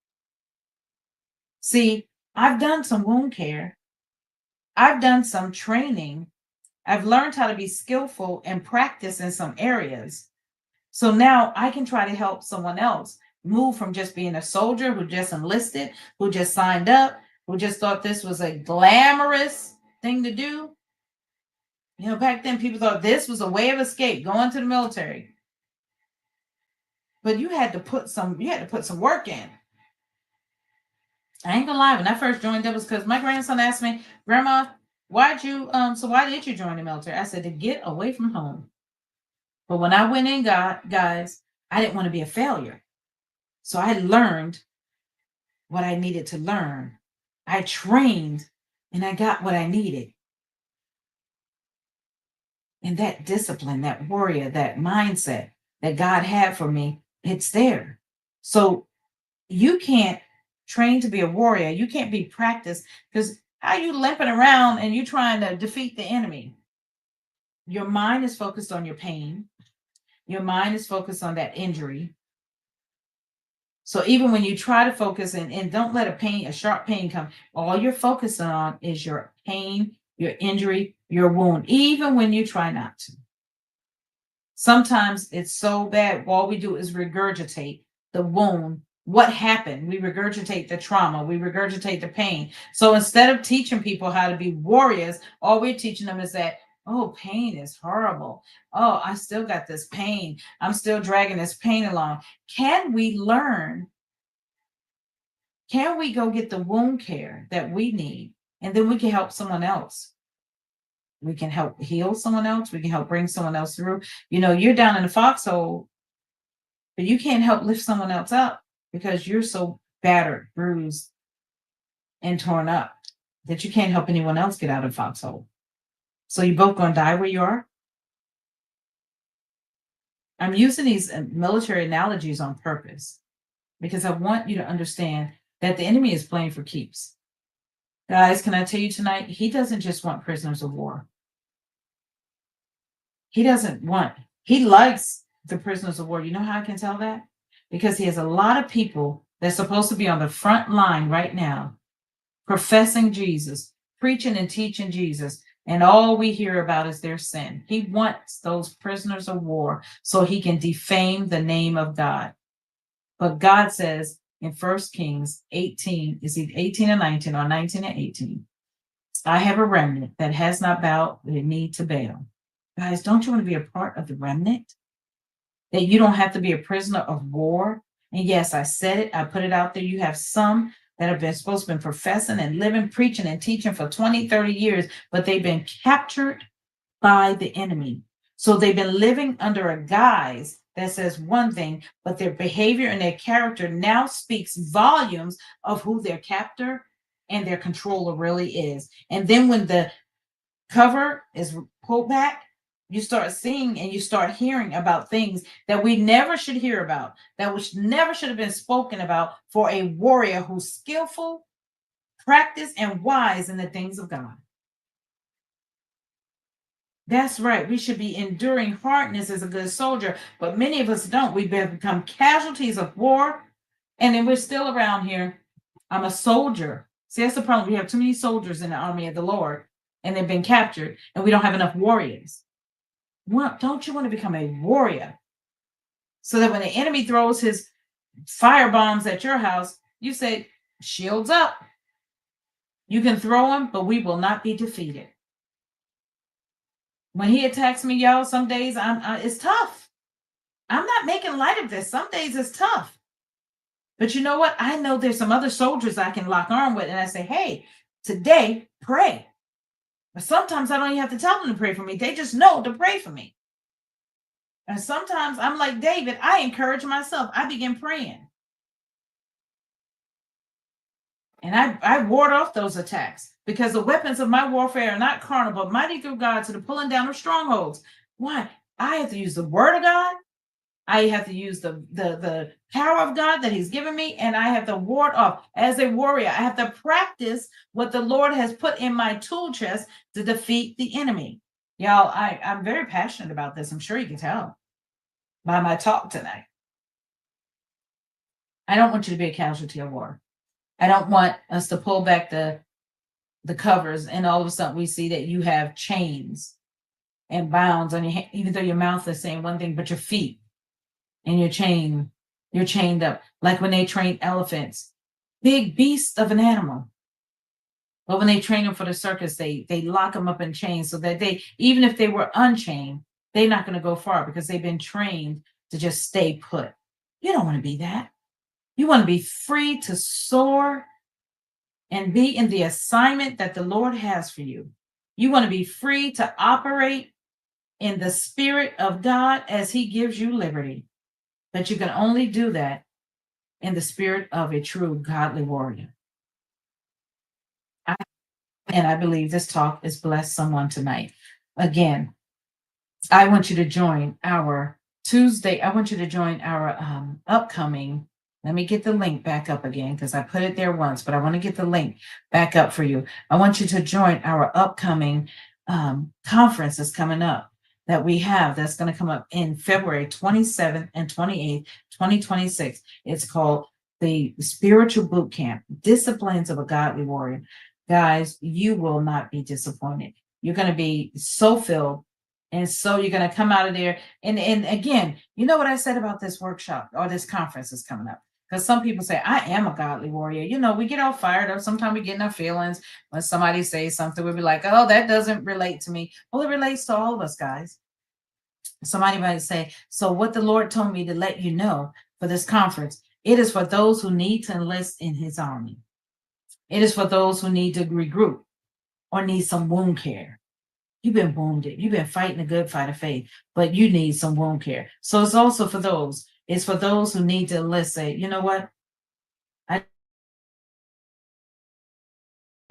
See, I've done some wound care, I've done some training, I've learned how to be skillful and practice in some areas. So now I can try to help someone else move from just being a soldier who just enlisted, who just signed up, who just thought this was a glamorous thing to do. You know, back then people thought this was a way of escape, going to the military. But you had to put some work in. I ain't gonna lie, when I first joined, that was because my grandson asked me, Grandma, why did you join the military? I said, to get away from home. But when I went in, guys, I didn't want to be a failure. So I learned what I needed to learn. I trained and I got what I needed. And that discipline, that warrior, that mindset that God had for me, it's there. So you can't train to be a warrior. You can't be practiced, because how you limping around and you trying to defeat the enemy? Your mind is focused on your pain. Your mind is focused on that injury. So even when you try to focus and don't let a sharp pain come, all you're focusing on is your pain, your injury, your wound, even when you try not to. Sometimes it's so bad, all we do is regurgitate the wound. What happened? We regurgitate the trauma, we regurgitate the pain. So instead of teaching people how to be warriors, all we're teaching them is that, oh, pain is horrible. Oh, I still got this pain. I'm still dragging this pain along. Can we learn? Can we go get the wound care that we need? And then we can help someone else. We can help heal someone else. We can help bring someone else through. You know, you're down in the foxhole, but you can't help lift someone else up because you're so battered, bruised, and torn up that you can't help anyone else get out of the foxhole. So you're both going to die where you are. I'm using these military analogies on purpose because I want you to understand that the enemy is playing for keeps. Guys, can I tell you tonight, he doesn't just want prisoners of war. He likes the prisoners of war. You know how I can tell that? Because he has a lot of people that's supposed to be on the front line right now, professing Jesus, preaching and teaching Jesus, and all we hear about is their sin. He wants those prisoners of war so he can defame the name of God. But God says in 1 Kings 18, is it 18 and 19 or 19 and 18? I have a remnant that has not bowed the knee to Baal. Guys, don't you want to be a part of the remnant? That you don't have to be a prisoner of war. And yes, I said it, I put it out there. You have some that have been supposed to be professing and living, preaching and teaching for 20, 30 years, but they've been captured by the enemy. So they've been living under a guise that says one thing, but their behavior and their character now speaks volumes of who their captor and their controller really is. And then when the cover is pulled back, you start seeing and you start hearing about things that we never should hear about, that which never should have been spoken about for a warrior who's skillful, practiced, and wise in the things of God. That's right. We should be enduring hardness as a good soldier, but many of us don't. We've become casualties of war, and then we're still around here. I'm a soldier. See, that's the problem. We have too many soldiers in the army of the Lord, and they've been captured, and we don't have enough warriors. Well, don't you want to become a warrior so that when the enemy throws his fire bombs at your house, you say, shields up. You can throw them, but we will not be defeated. When he attacks me, y'all, some days it's tough. I'm not making light of this. Some days it's tough. But you know what? I know there's some other soldiers I can lock arm with, and I say, hey, today, pray. But sometimes I don't even have to tell them to pray for me. They just know to pray for me. And sometimes I'm like David, I encourage myself. I begin praying. And I ward off those attacks because the weapons of my warfare are not carnal, but mighty through God to the pulling down of strongholds. Why? I have to use the word of God. I have to use the power of God that He's given me, and I have to ward off as a warrior. I have to practice what the Lord has put in my tool chest to defeat the enemy. Y'all, I'm very passionate about this. I'm sure you can tell by my talk tonight. I don't want you to be a casualty of war. I don't want us to pull back the covers and all of a sudden we see that you have chains and bounds on your hand, even though your mouth is saying one thing, but your feet and you're chained up. Like when they train elephants, big beast of an animal. But when they train them for the circus, they lock them up in chains so that they, even if they were unchained, they're not going to go far because they've been trained to just stay put. You don't want to be that. You want to be free to soar and be in the assignment that the Lord has for you. You want to be free to operate in the Spirit of God as He gives you liberty. But you can only do that in the spirit of a true godly warrior. I believe this talk has blessed someone tonight. Again, I want you to join our Tuesday. I want you to join our upcoming. Let me get the link back up again because I put it there once, but I want to get the link back up for you. I want you to join our upcoming conference that's coming up that we have that's going to come up in February 27th and 28th, 2026. It's called the Spiritual Boot Camp, Disciplines of a Godly Warrior. Guys, you will not be disappointed. You're going to be so filled. And so you're going to come out of there. And again, you know what I said about this workshop or this conference is coming up? Because some people say, I am a godly warrior. You know, we get all fired up. Sometimes we get in our feelings when somebody says something. We'll be like, oh, that doesn't relate to me. Well, it relates to all of us, guys. Somebody might say, so what the Lord told me to let you know for this conference, it is for those who need to enlist in His army. It is for those who need to regroup or need some wound care. You've been wounded. You've been fighting a good fight of faith, but you need some wound care. So it's also for those. It's for those who need to enlist. Say, you know what? I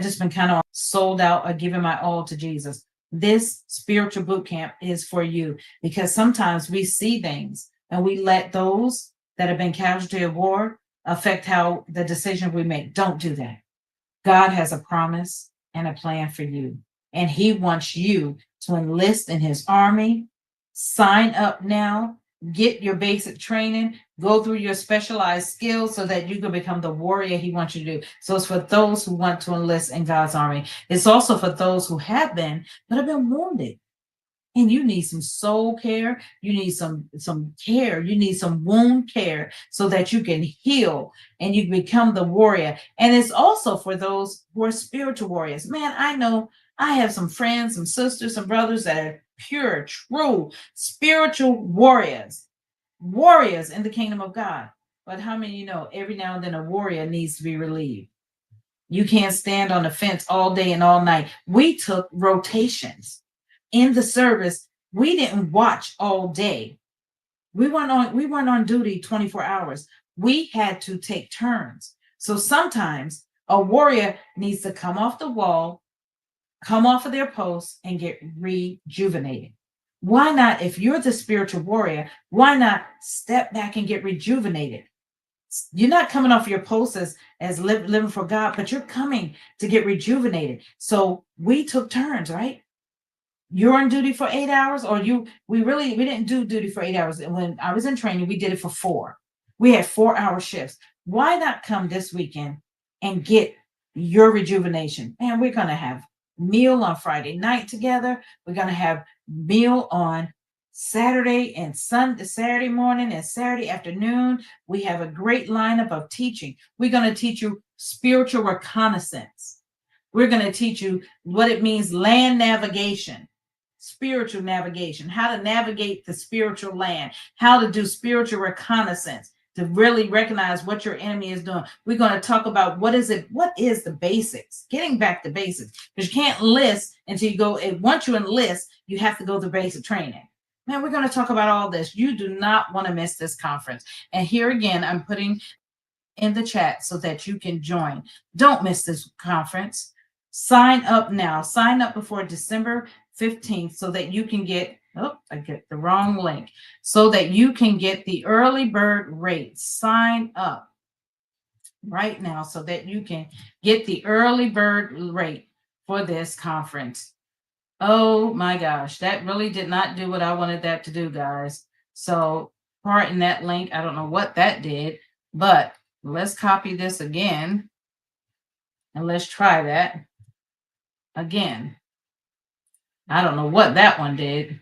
just been kind of sold out or giving my all to Jesus. This spiritual boot camp is for you because sometimes we see things and we let those that have been casualty of war affect how the decision we make. Don't do that. God has a promise and a plan for you, and He wants you to enlist in His army. Sign up now, get your basic training, go through your specialized skills so that you can become the warrior He wants you to do. So it's for those who want to enlist in God's army. It's also for those who have been, but have been wounded. And you need some soul care. You need some care. You need some wound care so that you can heal and you become the warrior. And it's also for those who are spiritual warriors. Man, I know I have some friends, some sisters, some brothers that are pure, true spiritual warriors in the kingdom of God. But how many know every now and then a warrior needs to be relieved? You can't stand on the fence all day and all night. We took rotations in the service. We didn't watch all day. We weren't on duty 24 hours. We had to take turns. So sometimes a warrior needs to come off the wall, come off of their post, and get rejuvenated. Why not, if you're the spiritual warrior, why not step back and get rejuvenated? You're not coming off your post as living for God, but you're coming to get rejuvenated. So we took turns, right? You're on duty for 8 hours, or we didn't do duty for 8 hours. When I was in training, we did it for 4. We had 4-hour shifts. Why not come this weekend and get your rejuvenation? And we're going to have meal on Friday night together. We're going to have meal on Saturday and Saturday morning and Saturday afternoon. We have a great lineup of teaching. We're going to teach you spiritual reconnaissance. We're going to teach you what it means, land navigation, spiritual navigation, how to navigate the spiritual land, how to do spiritual reconnaissance to really recognize what your enemy is doing. We're going to talk about what is the basics, getting back to basics, because you can't enlist until you go. Once you enlist, you have to go through basic training. Man, we're going to talk about all this. You do not want to miss this conference. And here again, I'm putting in the chat so that you can join. Don't miss this conference. Sign up now. Sign up before December 15th so that you can get Oh, I get the wrong link. So that you can get the early bird rate. Sign up right now so that you can get the early bird rate for this conference. Oh my gosh, that really did not do what I wanted that to do, guys. So, pardon that link. I don't know what that did, but let's copy this again and let's try that again. I don't know what that one did.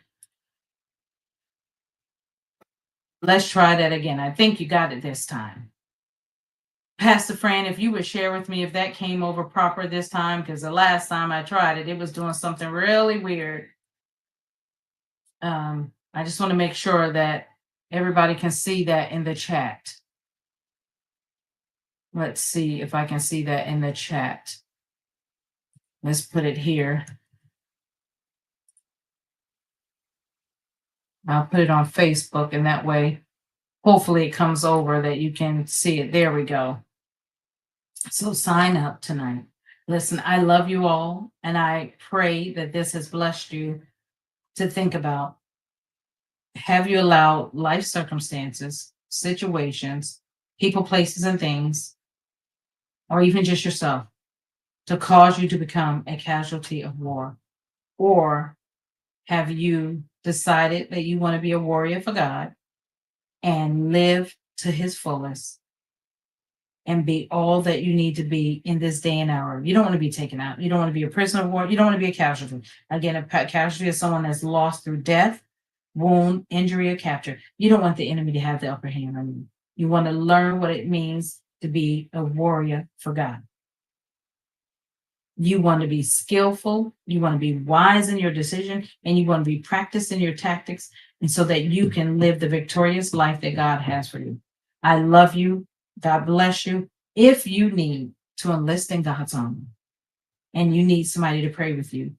Let's try that again. I think you got it this time. Pastor Fran, if you would share with me if that came over proper this time, because the last time I tried it, it was doing something really weird. I just want to make sure that everybody can see that in the chat. Let's see if I can see that in the chat. Let's put it here. I'll put it on Facebook, and that way, hopefully it comes over that you can see it. There we go. So sign up tonight. Listen, I love you all, and I pray that this has blessed you to think about. Have you allowed life circumstances, situations, people, places, and things, or even just yourself, to cause you to become a casualty of war? Or have you decided that you want to be a warrior for God and live to his fullest and be all that you need to be in this day and hour? You don't want to be taken out. You don't want to be a prisoner of war. You don't want to be a casualty. Again, a casualty is someone that's lost through death, wound, injury, or capture. You don't want the enemy to have the upper hand on you. You want to learn what it means to be a warrior for God. You want to be skillful, you want to be wise in your decision, and you want to be practiced in your tactics, and so that you can live the victorious life that God has for you. I love you. God bless you. If you need to enlist in God's army and you need somebody to pray with you,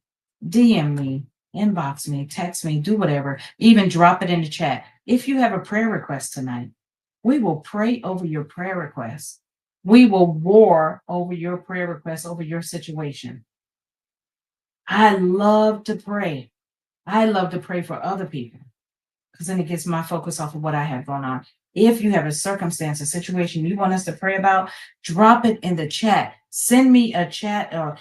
DM me, inbox me, text me, do whatever, even drop it in the chat. If you have a prayer request tonight, we will pray over your prayer request. We will war over your prayer request, over your situation. I love to pray. I love to pray for other people because then it gets my focus off of what I have going on. If you have a circumstance, a situation you want us to pray about, drop it in the chat. Send me a chat or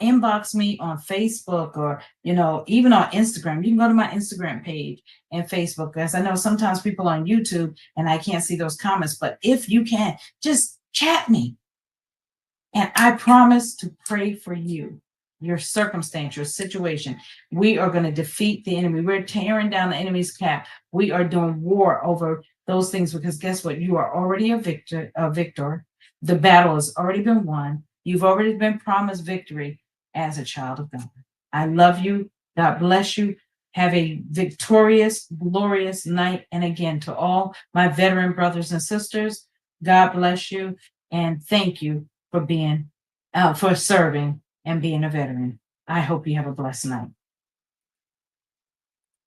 inbox me on Facebook, or even on Instagram. You can go to my Instagram page and Facebook, because I know sometimes people on YouTube and I can't see those comments, but if you can, just chat me. And I promise to pray for you, your circumstance, your situation. We are going to defeat the enemy. We're tearing down the enemy's cap. We are doing war over those things, because guess what? You are already a victor. The battle has already been won. You've already been promised victory as a child of God. I love you. God bless you. Have a victorious, glorious night. And again, to all my veteran brothers and sisters, God bless you. And thank you for being, for serving and being a veteran. I hope you have a blessed night.